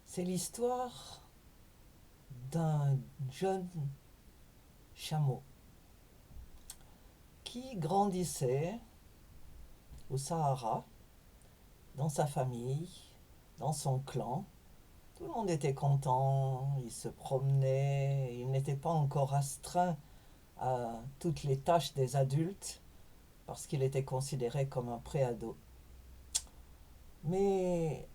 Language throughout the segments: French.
C'est l'histoire d'un jeune chameau qui grandissait au Sahara, dans sa famille, dans son clan. Tout le monde était content, il se promenait, il n'était pas encore astreint à toutes les tâches des adultes parce qu'il était considéré comme un préado. Mais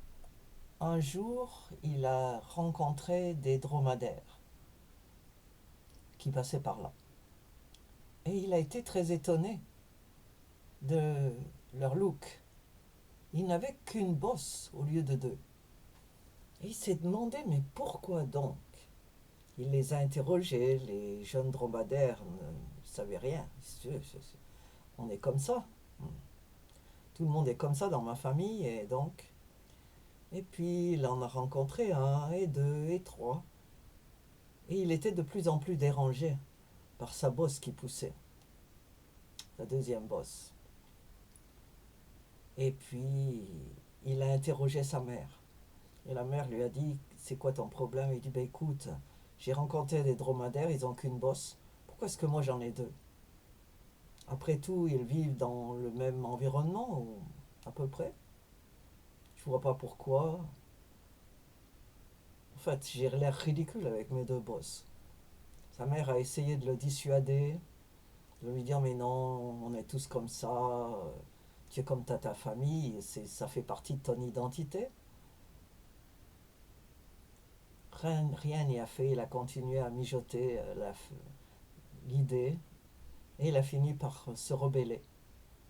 un jour, il a rencontré des dromadaires qui passaient par là. Et il a été très étonné de leur look. Ils n'avaient qu'une bosse au lieu de deux. Et il s'est demandé, mais pourquoi donc? Il les a interrogés, les jeunes dromadaires ne savaient rien. On est comme ça. Tout le monde est comme ça dans ma famille, et donc. Et puis il en a rencontré un, et deux, et trois. Et il était de plus en plus dérangé par sa bosse qui poussait, la deuxième bosse. Et puis il a interrogé sa mère. Et la mère lui a dit, c'est quoi ton problème? Il dit, ben écoute, j'ai rencontré des dromadaires, ils n'ont qu'une bosse. Pourquoi est-ce que moi j'en ai deux? Après tout, ils vivent dans le même environnement, ou à peu près. Je vois pas pourquoi. En fait, j'ai l'air ridicule avec mes deux bosses. Sa mère a essayé de le dissuader, de lui dire, mais non, on est tous comme ça. Tu es comme ta famille, ça fait partie de ton identité. Rien n'y a fait, il a continué à mijoter l'idée. Et il a fini par se rebeller.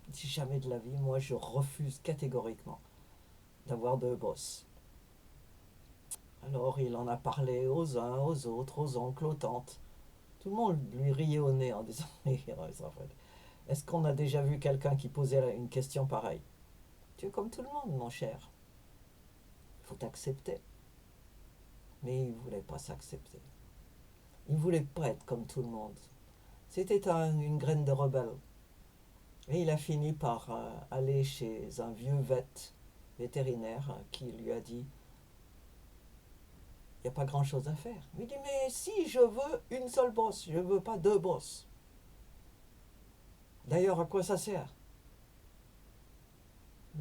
Il dit, jamais de la vie, moi je refuse catégoriquement d'avoir deux bosses. Alors il en a parlé aux uns, aux autres, aux oncles, aux tantes. Tout le monde lui riait au nez en disant, est-ce qu'on a déjà vu quelqu'un qui posait une question pareille? Tu es comme tout le monde, mon cher. Il faut t'accepter. Mais il ne voulait pas s'accepter. Il ne voulait pas être comme tout le monde. C'était une graine de rebelle. Et il a fini par aller chez un vieux vétérinaire qui lui a dit, il n'y a pas grand-chose à faire. Il dit, mais si je veux une seule bosse, je ne veux pas deux bosses. D'ailleurs, à quoi ça sert?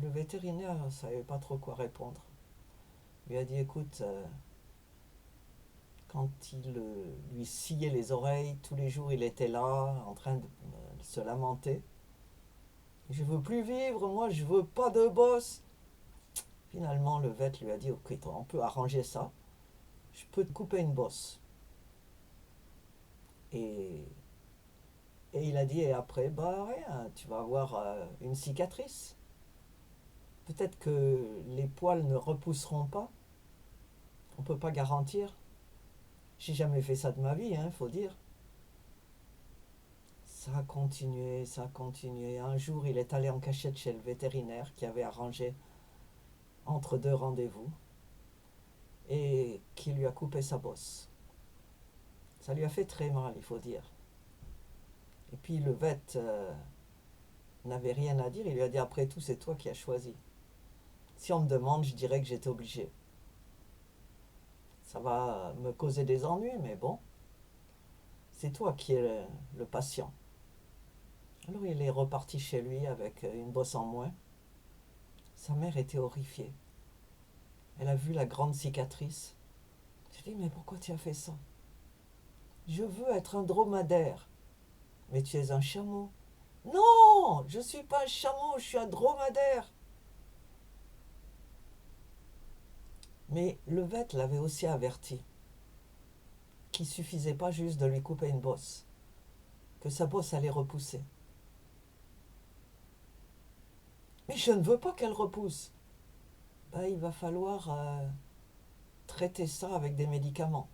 Le vétérinaire ne savait pas trop quoi répondre. Il lui a dit, écoute, quand il lui sciait les oreilles, tous les jours il était là, en train de se lamenter. Je veux plus vivre, moi je veux pas de boss. Finalement, le vet lui a dit, ok, on peut arranger ça. Je peux te couper une bosse. Et, et il a dit, et après, bah rien, tu vas avoir une cicatrice. Peut-être que les poils ne repousseront pas. On ne peut pas garantir. J'ai jamais fait ça de ma vie, hein, faut dire. Ça a continué, ça a continué. Un jour, il est allé en cachette chez le vétérinaire qui avait arrangé entre deux rendez-vous et qui lui a coupé sa bosse. Ça lui a fait très mal, il faut dire. Et puis le vet n'avait rien à dire. Il lui a dit, après tout, c'est toi qui as choisi. Si on me demande, je dirais que j'étais obligé. Ça va me causer des ennuis, mais bon, c'est toi qui es le patient. Alors il est reparti chez lui avec une bosse en moins. Sa mère était horrifiée. Elle a vu la grande cicatrice. Je lui ai dit, mais pourquoi tu as fait ça? Je veux être un dromadaire. Mais tu es un chameau. Non, je ne suis pas un chameau, je suis un dromadaire. Mais le vet l'avait aussi averti qu'il ne suffisait pas juste de lui couper une bosse, que sa bosse allait repousser. Mais je ne veux pas qu'elle repousse. Ben, il va falloir traiter ça avec des médicaments.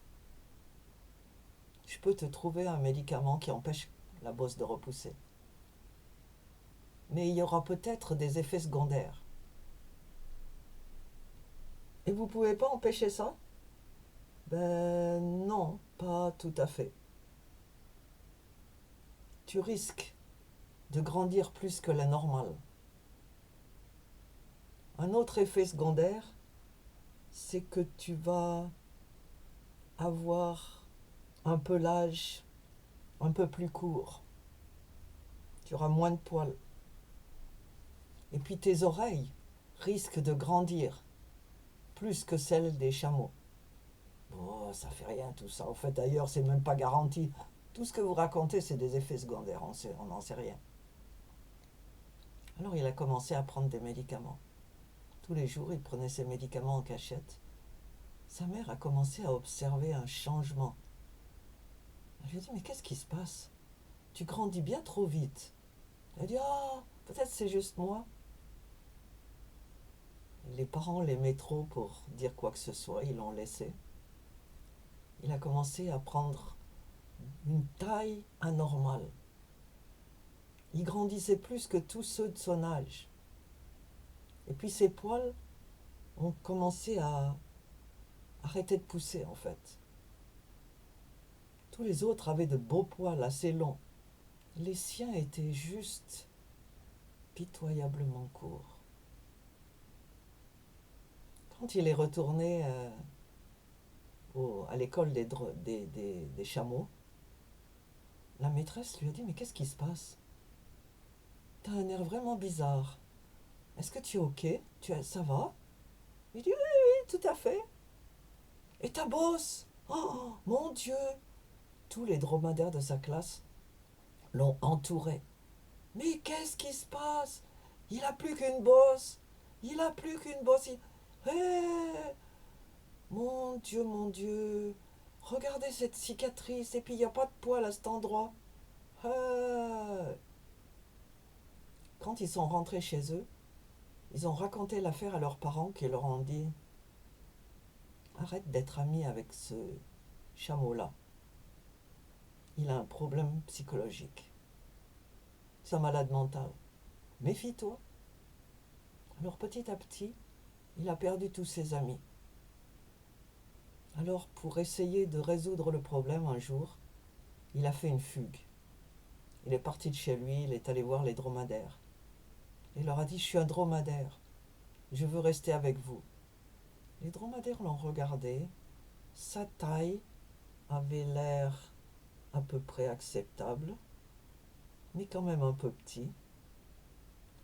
Je peux te trouver un médicament qui empêche la bosse de repousser. Mais il y aura peut-être des effets secondaires. Et vous ne pouvez pas empêcher ça? Ben non, pas tout à fait. Tu risques de grandir plus que la normale. Un autre effet secondaire, c'est que tu vas avoir un pelage un peu plus court. Tu auras moins de poils. Et puis tes oreilles risquent de grandir plus que celles des chameaux. Oh, ça fait rien tout ça. En fait, d'ailleurs, c'est même pas garanti. Tout ce que vous racontez, c'est des effets secondaires. On n'en sait rien. Alors il a commencé à prendre des médicaments. Tous les jours, il prenait ses médicaments en cachette. Sa mère a commencé à observer un changement. Elle lui a dit, mais qu'est-ce qui se passe? Tu grandis bien trop vite. Elle a dit, ah, peut-être c'est juste moi. Les parents l'aimaient trop pour dire quoi que ce soit, ils l'ont laissé. Il a commencé à prendre une taille anormale. Il grandissait plus que tous ceux de son âge. Et puis ses poils ont commencé à arrêter de pousser en fait. Tous les autres avaient de beaux poils assez longs. Les siens étaient juste pitoyablement courts. Quand il est retourné à l'école des chameaux, la maîtresse lui a dit, mais qu'est-ce qui se passe? T'as un air vraiment bizarre. Est-ce que tu es ok? Ça va? Il dit, oui, oui, tout à fait. Et ta bosse? Oh, mon Dieu! Tous les dromadaires de sa classe l'ont entouré. Mais qu'est-ce qui se passe? Il a plus qu'une bosse. Il a plus qu'une bosse. Hé! Mon Dieu, mon Dieu. Regardez cette cicatrice. Et puis il n'y a pas de poil à cet endroit. Hé! Quand ils sont rentrés chez eux, ils ont raconté l'affaire à leurs parents qui leur ont dit, arrête d'être ami avec ce chameau-là. Il a un problème psychologique. C'est un malade mental. Méfie-toi. Alors petit à petit, il a perdu tous ses amis. Alors pour essayer de résoudre le problème un jour, il a fait une fugue. Il est parti de chez lui, il est allé voir les dromadaires. Il leur a dit, je suis un dromadaire, je veux rester avec vous. Les dromadaires l'ont regardé, sa taille avait l'air à peu près acceptable, mais quand même un peu petit.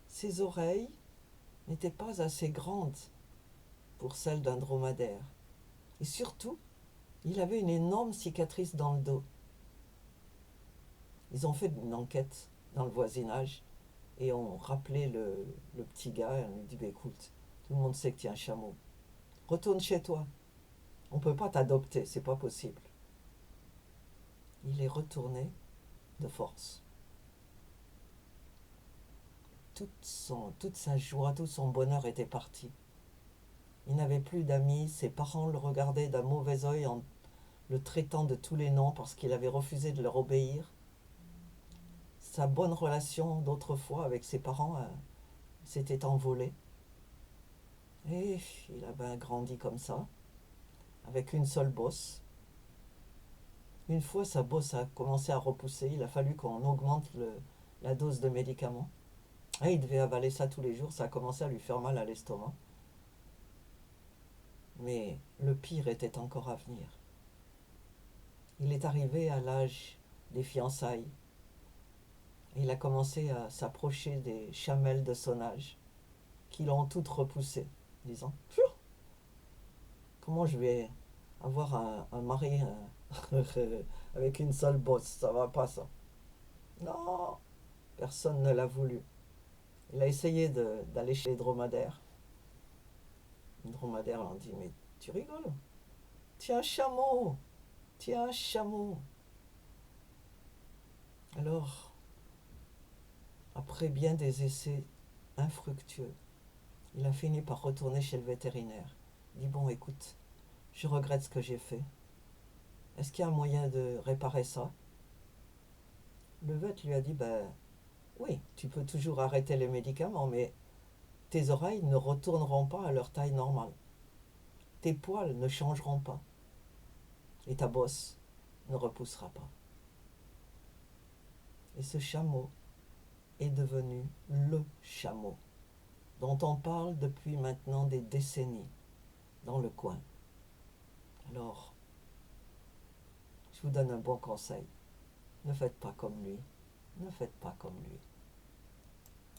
Ses oreilles n'étaient pas assez grandes pour celles d'un dromadaire. Et surtout, il avait une énorme cicatrice dans le dos. Ils ont fait une enquête dans le voisinage et ont rappelé le petit gars et on lui dit, bah, écoute, tout le monde sait que tu es un chameau. Retourne chez toi. On ne peut pas t'adopter, c'est pas possible. Il est retourné de force. Toute sa joie, tout son bonheur était parti. Il n'avait plus d'amis, ses parents le regardaient d'un mauvais œil en le traitant de tous les noms parce qu'il avait refusé de leur obéir. Sa bonne relation d'autrefois avec ses parents s'était envolée. Et il avait grandi comme ça, avec une seule bosse. Une fois sa bosse a commencé à repousser, il a fallu qu'on augmente la dose de médicaments. Et il devait avaler ça tous les jours, ça a commencé à lui faire mal à l'estomac. Mais le pire était encore à venir. Il est arrivé à l'âge des fiançailles. Et il a commencé à s'approcher des chamelles de son âge, qui l'ont toutes repoussé, disant, comment je vais avoir un mari avec une seule bosse, ça va pas ça. Non, personne ne l'a voulu. Il a essayé d'aller chez les dromadaires. Les dromadaires l'ont dit, mais tu rigoles? Tu es un chameau! Tu es un chameau! Alors, après bien des essais infructueux, il a fini par retourner chez le vétérinaire. Il dit, bon, écoute, je regrette ce que j'ai fait. Est-ce qu'il y a un moyen de réparer ça? Le vet lui a dit, ben oui, tu peux toujours arrêter les médicaments, mais tes oreilles ne retourneront pas à leur taille normale. Tes poils ne changeront pas. Et ta bosse ne repoussera pas. Et ce chameau est devenu le chameau dont on parle depuis maintenant des décennies. dans le coin. Alors, je vous donne un bon conseil. Ne faites pas comme lui. Ne faites pas comme lui.